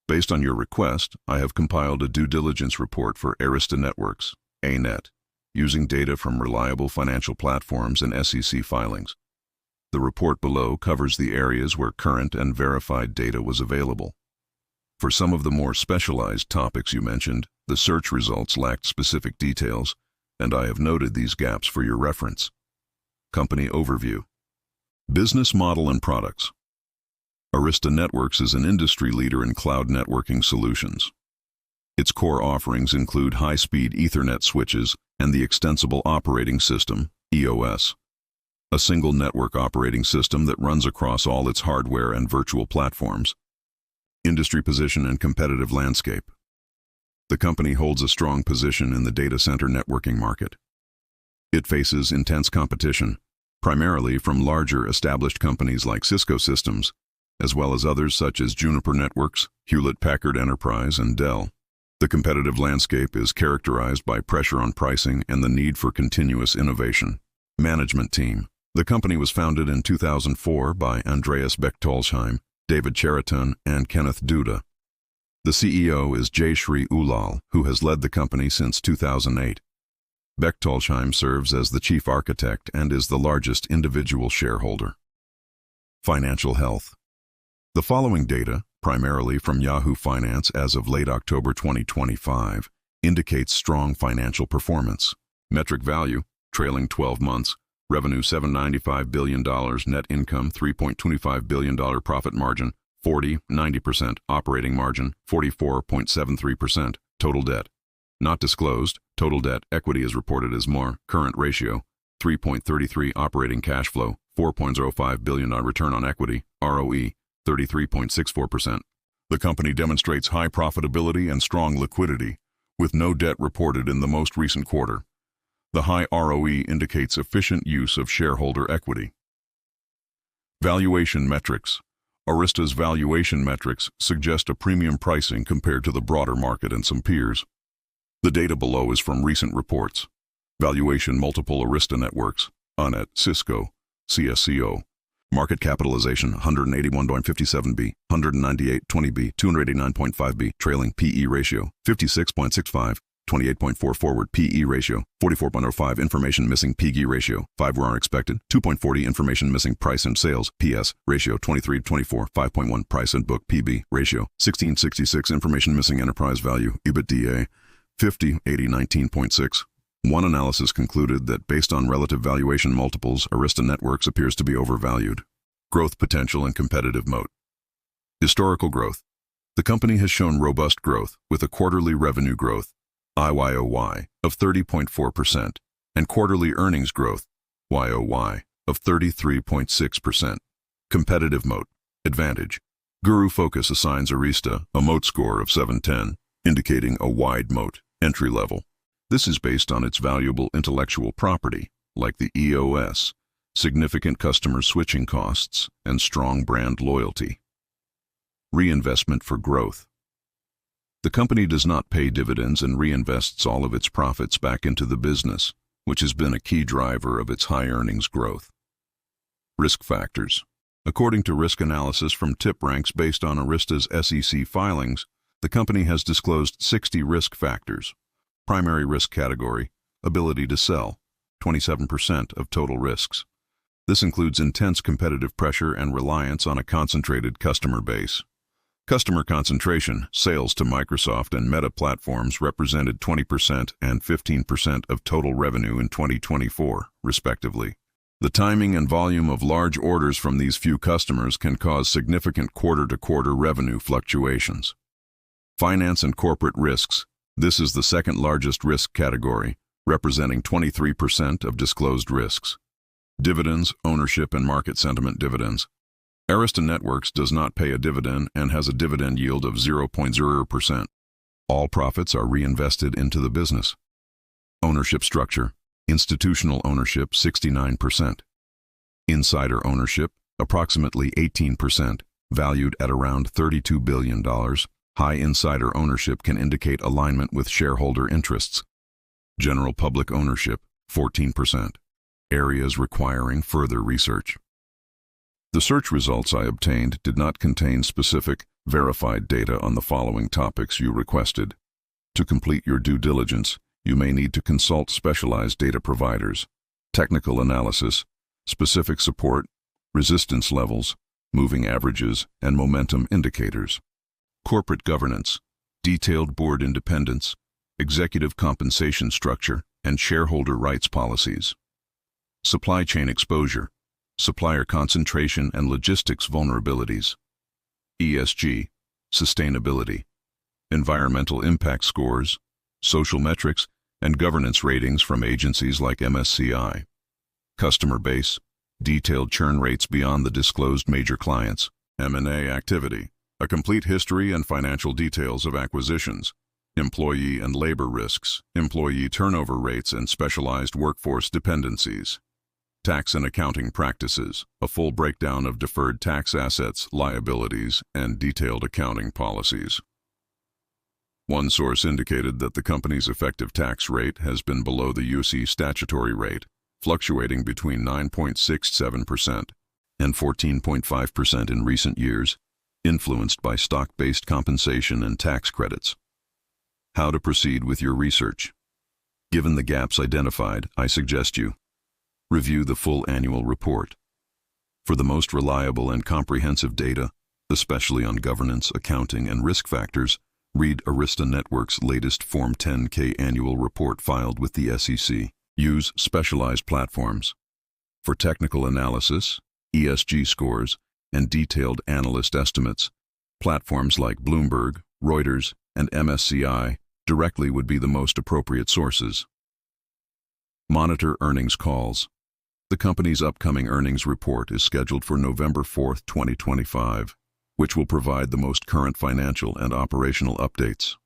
Based on your request, I have compiled a due diligence report for Arista Networks, ANET, using data from reliable financial platforms and SEC filings. The report below covers the areas where current and verified data was available. For some of the more specialized topics you mentioned, the search results lacked specific details, and I have noted these gaps for your reference. Company Overview. Business Model and Products. Arista Networks is an industry leader in cloud networking solutions. Its core offerings include high-speed Ethernet switches and the Extensible Operating System, EOS, a single network operating system that runs across all its hardware and virtual platforms. Industry position and competitive landscape. The company holds a strong position in the data center networking market. It faces intense competition, primarily from larger established companies like Cisco Systems, as well as others such as Juniper Networks, Hewlett-Packard Enterprise, and Dell. The competitive landscape is characterized by pressure on pricing and the need for continuous innovation. Management team. The company was founded in 2004 by Andreas Bechtolsheim, David Cheriton, and Kenneth Duda. The CEO is Jayshree Ulal, who has led the company since 2008. Bechtolsheim serves as the chief architect and is the largest individual shareholder. Financial health. The following data, primarily from Yahoo Finance as of late October 2025, indicates strong financial performance. Metric value, trailing 12 months, revenue $795 billion, net income $3.25 billion, profit margin 40-90%, operating margin 44.73%, total debt not disclosed, total debt equity is reported as more, current ratio 3.33, operating cash flow $4.05 billion, return on equity, ROE 33.64%. The company demonstrates high profitability and strong liquidity, with no debt reported in the most recent quarter. The high ROE indicates efficient use of shareholder equity. Valuation metrics. Arista's valuation metrics suggest a premium pricing compared to the broader market and some peers. The data below is from recent reports. Valuation multiple Arista Networks, ANET, Cisco, CSCO. Market capitalization 181.57B, 198.20B, 289.5B, trailing PE ratio 56.65, 28.4 forward PE ratio 44.05, information missing PG ratio 5 were expected, 2.40 information missing price and sales PS ratio 23.24, 5.1 price and book PB ratio 16.66, information missing enterprise value EBITDA 50.80, 19.6. One analysis concluded that based on relative valuation multiples, Arista Networks appears to be overvalued. Growth potential and competitive moat. Historical growth. The company has shown robust growth with a quarterly revenue growth, YoY, of 30.4% and quarterly earnings growth, YoY, of 33.6%. Competitive moat. Advantage. Guru Focus assigns Arista a moat score of 710, indicating a wide moat, entry level. This is based on its valuable intellectual property, like the EOS, significant customer switching costs, and strong brand loyalty. Reinvestment for growth. The company does not pay dividends and reinvests all of its profits back into the business, which has been a key driver of its high earnings growth. Risk factors. According to risk analysis from TipRanks based on Arista's SEC filings, the company has disclosed 60 risk factors. Primary risk category, ability to sell, 27% of total risks. This includes intense competitive pressure and reliance on a concentrated customer base. Customer concentration, sales to Microsoft and Meta platforms represented 20% and 15% of total revenue in 2024, respectively. The timing and volume of large orders from these few customers can cause significant quarter-to-quarter revenue fluctuations. Finance and corporate risks. This is the second largest risk category, representing 23% of disclosed risks. Dividends, ownership, and market sentiment dividends. Arista Networks does not pay a dividend and has a dividend yield of 0.0%. All profits are reinvested into the business. Ownership structure. Institutional ownership 69%. Insider ownership approximately 18%, valued at around $32 billion. High insider ownership can indicate alignment with shareholder interests. General public ownership, 14%. Areas requiring further research. The search results I obtained did not contain specific, verified data on the following topics you requested. To complete your due diligence, you may need to consult specialized data providers, technical analysis, specific support, resistance levels, moving averages, and momentum indicators. Corporate governance, detailed board independence, executive compensation structure, and shareholder rights policies. Supply chain exposure, supplier concentration and logistics vulnerabilities. ESG, sustainability, environmental impact scores, social metrics, and governance ratings from agencies like MSCI. Customer base, detailed churn rates beyond the disclosed major clients. M&A activity, a complete history and financial details of acquisitions. Employee and labor risks, employee turnover rates and specialized workforce dependencies. Tax and accounting practices, a full breakdown of deferred tax assets, liabilities, and detailed accounting policies. One source indicated that the company's effective tax rate has been below the UC statutory rate, fluctuating between 9.67% and 14.5% in recent years, influenced by stock-based compensation and tax credits. How to proceed with your research. Given the gaps identified, I suggest you review the full annual report. For the most reliable and comprehensive data, especially on governance, accounting, and risk factors, read Arista Networks' latest Form 10-K annual report filed with the SEC. Use specialized platforms. For technical analysis, ESG scores, and detailed analyst estimates, platforms like Bloomberg, Reuters, and MSCI directly would be the most appropriate sources. Monitor earnings calls. The company's upcoming earnings report is scheduled for November 4, 2025, which will provide the most current financial and operational updates.